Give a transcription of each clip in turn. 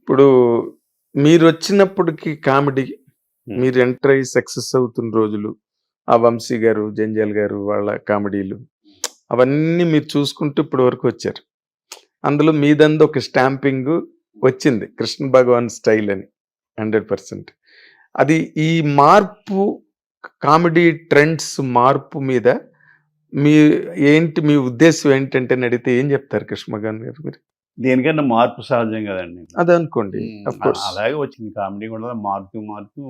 ఇప్పుడు మీరొచ్చినప్పటికి కామెడీ, హ్మ్. మీరు ఎంటర్ అయ్యి సక్సెస్ అవుతున్న రోజులు, ఆ వంశీ గారు, జంజాల్ గారు వాళ్ళ కామెడీలు, అవన్నీ మీరు చూసుకుంటూ ఇప్పటి వరకు వచ్చారు. అందులో మీదందు ఒక స్టాంపింగ్ వచ్చింది. కృష్ణ భగవాన్ స్టైల్ అని 100%. అది ఈ మార్పు కామెడీ ట్రెండ్స్ మార్పు మీద మీ మీ ఉద్దేశ్యం ఏంటంటే అని అడిగితే ఏం చెప్తారు కృష్ణ భగవాన్ గారు మీరు? దేనికన్నా మార్పు సహజం కదండి. అదనుకోండి. Of course. అలాగే వచ్చింది కామెడీ కూడా మారుతూ మారుతూ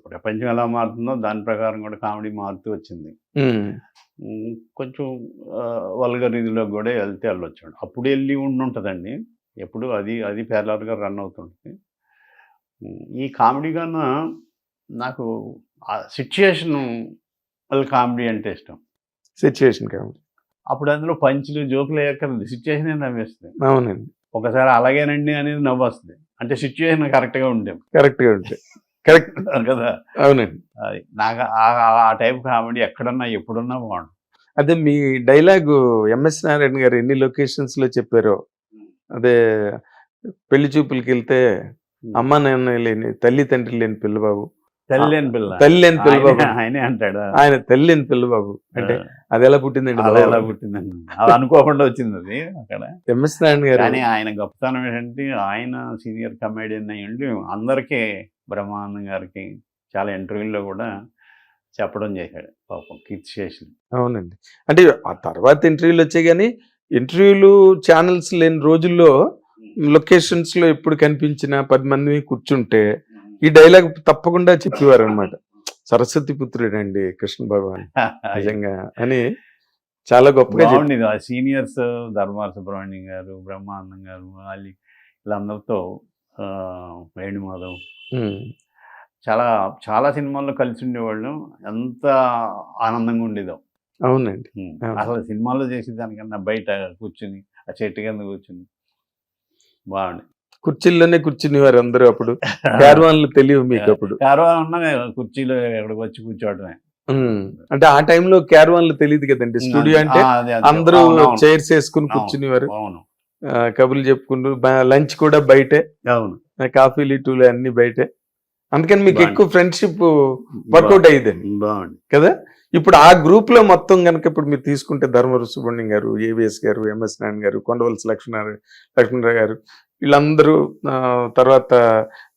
ప్రపంచం ఎలా మారుతుందో దాని ప్రకారం కూడా కామెడీ మారుతూ వచ్చింది. హ్మ్. కొంచెం వల్గర్ ఇదిలోకి కూడా వెళ్తే వెళ్ళొచ్చు. అప్పుడు వెళ్ళి ఉండుంటుందండి. ఎప్పుడు అది ప్యారలల్‌గా రన్ అవుతుంటుంది. ఈ కామెడీ కన్నా నాకు సిట్యుయేషను కామెడీ అంటే ఇష్టం. Situation comedy. అప్పుడు అందులో పంచులు, జోకులు ఎయక్కర్లేదు. సిట్యుయేషనే నవ్వేస్తది. అవునండి. ఒకసారి అలాగేనండి అనేది నవ్వొస్తది. అంటే సిట్యుయేషన్ కరెక్ట్‌గా ఉంటే. కరెక్ట్‌గా ఉంటాయి. కరెక్ట్. కదా! అవునండి. అది. నాకు ఆ టైప్ కామెడీ ఎక్కడున్నా, ఎప్పుడున్నా బావుంటుంది. అదే మీ డైలాగు 'ఎంఎస్ నారాయణ' గారు ఎన్ని లొకేషన్స్‌లో చెప్పారో. అదే పెళ్లి చూపులకెళ్తే హ్మ్. అమ్మ నాన్న లేని తల్లి తండ్రి లేని పిల్ల బాబు. తల్లి లేని పిల్ల. తల్లి లేని పిల్ల బాబు. ఆయనే అంటాడు. ఆయన తల్లి లేని పిల్ల బాబు. అంటే అదెలా పుట్టిందండి అలా బాబు? ఎలా పుట్టిందండి. అది అనుకోకుండా వచ్చిందది అక్కడ. ఎంఎస్ నారాయణ గారు. కానీ ఆయన గొప్పతనం ఏంటంటే ఆయన సీనియర్ కమెడియన్ అయ్యుండి అందరికీ బ్రహ్మానందం గారికి చాలా ఇంటర్వ్యూల్లో కూడా చెప్పడం చేశాడు పాపం కీర్తిశేషులు. అవునండి. అంటే ఆ తర్వాత ఇంటర్వ్యూలు వచ్చాయి గానీ, ఇంటర్వ్యూలు ఛానెల్స్ లేని రోజుల్లో లొకేషన్స్‌లో ఎప్పుడు కనిపించినా 10 మంది కూర్చుంటే ఈ డైలాగ్ తప్పకుండా చెప్పేవారనమాట. సరస్వతి పుత్రుడండి కృష్ణ భగవాన్ నిజంగా అని చాలా గొప్పగా బాగుండేది. ఆ సీనియర్స్ ధర్మాన సుబ్రహ్మణ్యం గారు, బ్రహ్మానందం గారు, వీళ్ళందరితో వేణుమాధవ్ చాలా చాలా సినిమాల్లో కలిసి ఉండేవాళ్ళం. ఎంత ఆనందంగా ఉండేదో. అవునండి. అసలు సినిమాల్లో చేసేదానికన్నా బయట కూర్చుని ఆ చెట్టు కింద కూర్చుని బాగుంది. కుర్చీల్లోనే కూర్చునేవారు అందరూ అప్పుడు. క్యారవాన్లు తెలియవు మీకు అప్పుడు. క్యారవాన్ ఉన్న కుర్చీలో ఎక్కడికి వచ్చి కూర్చోవడమే. అంటే ఆ టైంలో క్యారవాన్లు తెలియదు కదండి. స్టూడియో అంటే అందరూ చైర్స్ వేసుకుని కూర్చునేవారు. అవును. కబుర్లు చెప్పుకుంటూ లంచ్ కూడా బయటే. అవును. కాఫీలు టూలు అన్ని బయటే. అందుకని మీకు ఎక్కువ ఫ్రెండ్షిప్ వర్కౌట్ అయ్యేదండి. బాగుంది కదా. ఇప్పుడు ఆ గ్రూప్ లో మొత్తం కనుక ఇప్పుడు మీరు తీసుకుంటే ధర్మవరం సుబ్రహ్మణ్యం గారు, ఏవిఎస్ గారు, ఎంఎస్ నారాయణ గారు, కొండవలసి లక్ష్మణరావు గారు, వీళ్ళందరూ తర్వాత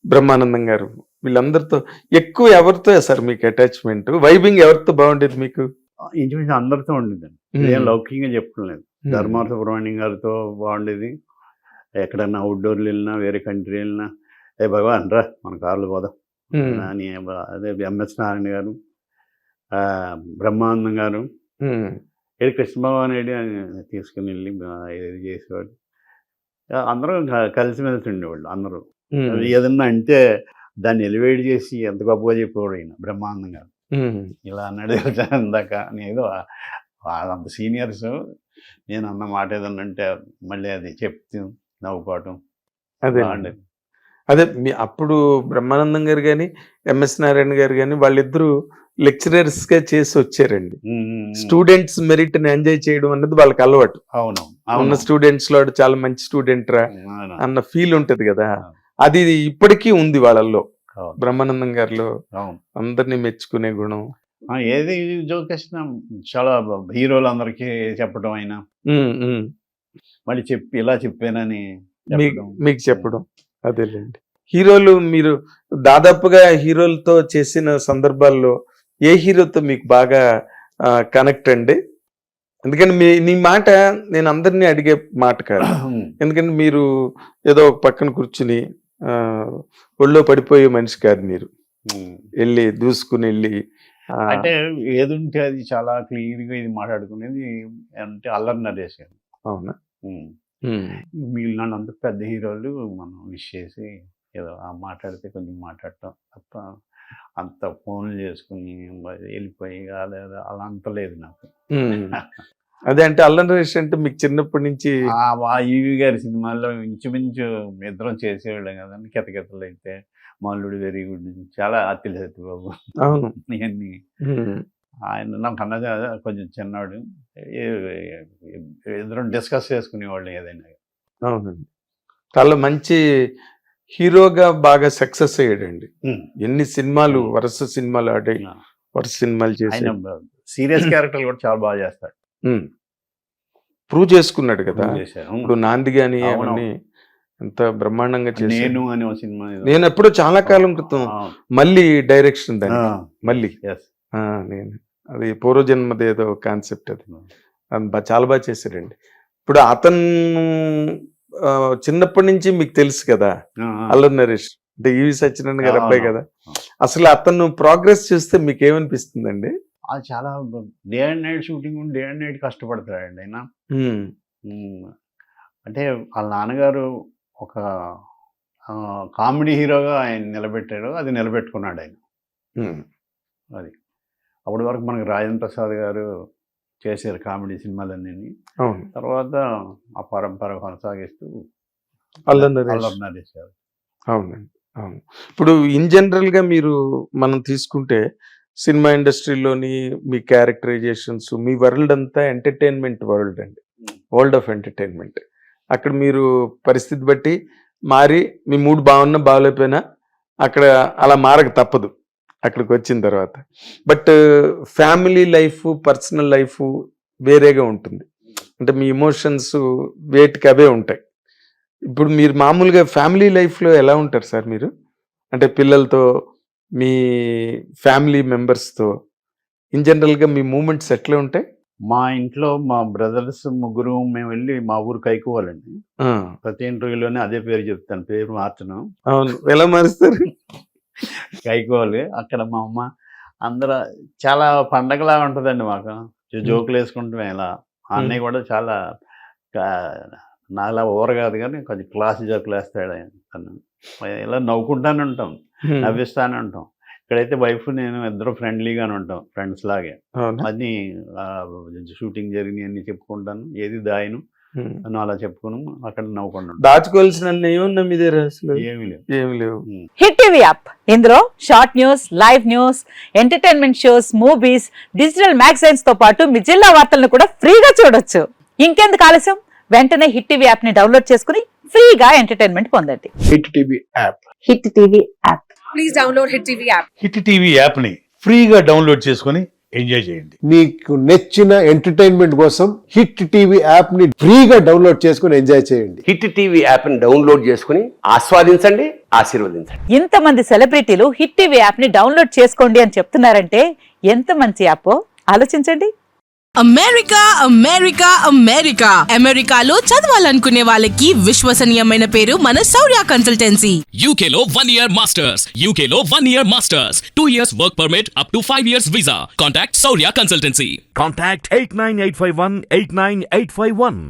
బ్రహ్మానందం గారు, వీళ్ళందరితో ఎక్కువ ఎవరితో సార్ మీకు అటాచ్మెంట్? వైబింగ్ ఎవరితో బాగుండేది మీకు? ఇంచుమించు అందరితో ఉండేదండి. ఏం లౌకికంగా చెప్పుకోలేదు. ధర్మవరం సుబ్రహ్మణ్యం గారితో బాగుండేది. ఎక్కడన్నా అవుట్డోర్లు వెళ్ళినా, వేరే కంట్రీ వెళ్ళినా, ఏ భగవాన్ రా మన కార్లు పోదాం అని. అదే ఎంఎస్ నారాయణ గారు, బ్రహ్మానందం గారు, ఏది కృష్ణ భగవాన్ ఏడి తీసుకుని వెళ్ళి ఇది చేసేవాడు. అందరూ కలిసిమెలిసి ఉండేవాళ్ళు అందరూ. ఏదన్నా అంటే దాన్ని ఎలివేట్ చేసి ఎంత గొప్పగా చెప్పేవాడు ఈయన బ్రహ్మానందం గారు. ఇలా అన్నాడు ఇందాక ఏదో అంత సీనియర్స్ నేను అన్న మాట ఏదన్నా అంటే మళ్ళీ అది చెప్తూ నవ్వుకోవటం బాగుండేది. అదే అప్పుడు బ్రహ్మానందం గారు కానీ, ఎంఎస్ నారాయణ గారు కానీ వాళ్ళిద్దరూ లెక్చరర్స్ గా చేసి వచ్చారండి. స్టూడెంట్స్ మెరిట్ ని ఎంజాయ్ చేయడం అన్నది వాళ్ళకి అలవాటు. అవును. ఉన్న స్టూడెంట్స్ లో చాలా మంచి స్టూడెంట్ రా అన్న ఫీల్ ఉంటది కదా. అది ఇప్పటికీ ఉంది వాళ్ళల్లో. బ్రహ్మానందం గారిలో అందరినీ మెచ్చుకునే గుణం. ఏది జోక్ వేసినా చాలా హీరోలు అందరికీ చెప్పడం అయినా మళ్ళీ చెప్పి ఇలా చెప్పానని మీకు చెప్పడం. అదేలేండి. హీరోలు మీరు దాదాపుగా హీరోలతో చేసిన సందర్భాల్లో ఏ హీరోతో మీకు బాగా కనెక్ట్ అండి? ఎందుకంటే నీ మాట నేను అందరినీ అడిగే మాట కాదు. ఎందుకంటే మీరు ఏదో ఒక పక్కన కూర్చుని ఒళ్ళో పడిపోయే మనిషి కాదు మీరు. వెళ్ళి దూసుకుని వెళ్ళి అంటే ఏది ఉంటే అది చాలా క్లియర్గా ఇది మాట్లాడుకునేది అంటే అల్లరి నరేష్ గారు. అవునా? మిగిలిన అంత పెద్ద హీరోలు మనం విష్ చేసి ఏదో మాట్లాడితే కొంచెం మాట్లాడటం తప్ప అంత ఫోన్లు చేసుకుని వెళ్ళిపోయి అలా అంత లేదు నాకు. అదే అంటే అల్లరి నరేష్ అంటే మీకు చిన్నప్పటి నుంచి ఈవి గారి సినిమాల్లో ఇంచుమించు ఇద్దరం చేసేవాళ్ళం కదండి. కితకితలు అయితే మల్లుడు వెరీ గుడ్ చాలా అత్తిలి సత్యబాబు. అవును. ఇవన్నీ ఆయన నాకు అన్నది కొంచెం చిన్నాడు. ఇద్దరం డిస్కస్ చేసుకునేవాళ్ళు ఏదైనా. అవునండి. చాలా మంచి హీరోగా బాగా సక్సెస్ అయ్యాడండి. ఉమ్. ఎన్ని సినిమాలు వరుస సినిమాలు ఆడాయి, వరుస సినిమాలు చేసి ఆయన సీరియస్ క్యారెక్టర్లు కూడా చాలా బాగా చేస్తాడు. ప్రూవ్ చేసుకున్నాడు కదా. చేశారు. ఇప్పుడు నాంది గాని అవును. అవన్నీ ఎంత బ్రహ్మాండంగా చేశాడు. నేను అనే ఒక సినిమా ఏదో. నేను ఎప్పుడో చాలా కాలం క్రితం మళ్ళీ డైరెక్షన్ దాన్ని మళ్ళీ Yes. నేను అది పూర్వజన్మది ఏదో కాన్సెప్ట్ అది చాలా బాగా చేశాడండి. ఇప్పుడు అతను చిన్నప్పటి నుంచి మీకు తెలుసు కదా, అల్లరి నరేష్ అంటే ఈవి సత్యనారాయణ గారు అబ్బాయి కదా. అసలు అతను ప్రోగ్రెస్ చూస్తే మీకు ఏమనిపిస్తుందండి? అది చాలా day and night shooting, day and night కష్టపడతాడండి ఆయన. అంటే వాళ్ళ నాన్నగారు ఒక కామెడీ హీరోగా ఆయన నిలబెట్టాడు, అది నిలబెట్టుకున్నాడు ఆయన. అది అప్పటి వరకు మనకి రాజేంద్ర ప్రసాద్ గారు చేశారు కామెడీ సినిమాలన్నీ. తర్వాత ఆ పరంపర కొనసాగిస్తూ అల్లరి నరేష్ గారు. అవునండి, అవును. ఇప్పుడు ఇన్ జనరల్ గా మనం తీసుకుంటే సినిమా ఇండస్ట్రీలోని మీ క్యారెక్టరైజేషన్స్, మీ వరల్డ్ అంతా ఎంటర్టైన్మెంట్ వరల్డ్ అండి, వరల్డ్ ఆఫ్ ఎంటర్టైన్మెంట్. అక్కడ మీరు పరిస్థితి బట్టి మారి మీ మూడ్ బాగున్నా బాగలేకపోయినా అక్కడ అలా మారక తప్పదు అక్కడికి వచ్చిన తర్వాత. But family life, personal life వేరేగా ఉంటుంది. అంటే మీ ఎమోషన్స్ వేటికి అవే ఉంటాయి. ఇప్పుడు మీరు మామూలుగా ఫ్యామిలీ లైఫ్లో ఎలా ఉంటారు సార్ మీరు? అంటే పిల్లలతో, మీ ఫ్యామిలీ మెంబర్స్తో ఇన్ జనరల్గా మీ మూమెంట్స్ ఎట్లా ఉంటాయి? మా ఇంట్లో మా బ్రదర్స్ ముగ్గురు మేము వెళ్ళి మా ఊరు కైకోవాలండి. ప్రతి ఇంటర్వ్యూలోనే అదే పేరు చెప్తాను, పేరు మార్చను. అవును, ఎలా మారుస్తారు? కైకోవాలి. అక్కడ మా అమ్మ అందరూ చాలా పండగలా ఉంటుందండి మాకు. జోకులు వేసుకుంటాం. ఇలా అన్నయ్య కూడా చాలా నాలా ఓవర్ కాదు కానీ కొంచెం క్లాస్ జోకులు వేస్తాడు తను. ఇలా నవ్వుకుంటానే ఉంటాం, నవ్విస్తానే ఉంటాం. ఇక్కడైతే వైఫ్ నేను ఇద్దరు ఫ్రెండ్లీగానే ఉంటాం, ఫ్రెండ్స్ లాగే. అన్ని షూటింగ్ జరిగినాయి అన్ని చెప్పుకుంటాను, ఏది దాయను అని అలా చెప్పుకుని అక్కడ నవ్వుకుంటాం. దాచుకోవాల్సిన ఏమున్నా మీ దగ్గర? అసలు ఏమి లేవు. హిట్ టీవీ యాప్, ఇందులో short news, live news, entertainment shows, movies, digital magazines తో పాటు మీ జిల్లా వార్తలను కూడా ఫ్రీగా చూడొచ్చు. ఇంకెందుకు ఆలస్యం, వెంటనే హిట్ టీవీ యాప్ ని డౌన్లోడ్ చేసుకుని ఫ్రీగా ఎంటర్టైన్మెంట్ పొందండి. Hit TV app. Hit TV app. Please download hit TV app. Hit TV app ని ఫ్రీగా డౌన్లోడ్ చేసుకొని ఎంజాయ్ చేయండి. మీకు నచ్చిన ఎంటర్టైన్మెంట్ కోసం హిట్ టీవీ యాప్ ని ఫ్రీగా డౌన్లోడ్ చేసుకొని ఎంజాయ్ చేయండి. హిట్ టీవీ యాప్ ని డౌన్లోడ్ చేసుకుని ఆస్వాదించండి, ఆశీర్వదించండి. ఇంతమంది సెలబ్రిటీలు హిట్ టీవీ యాప్ ని డౌన్లోడ్ చేసుకోండి అని చెప్తున్నారంటే ఎంత మంచి యాప్ ఆలోచించండి. అమెరికా అమెరికా అమెరికా అమెరికాలో చదవాలనుకునే వాళ్ళకి విశ్వసనీయమైన పేరు మన శౌర్య కన్సల్టెన్సీ. UK లో 1 year masters, UK లో 1 year masters, 2 years work permit up to 5 years visa. Contact Saurya Consultancy. Contact 89851 89851.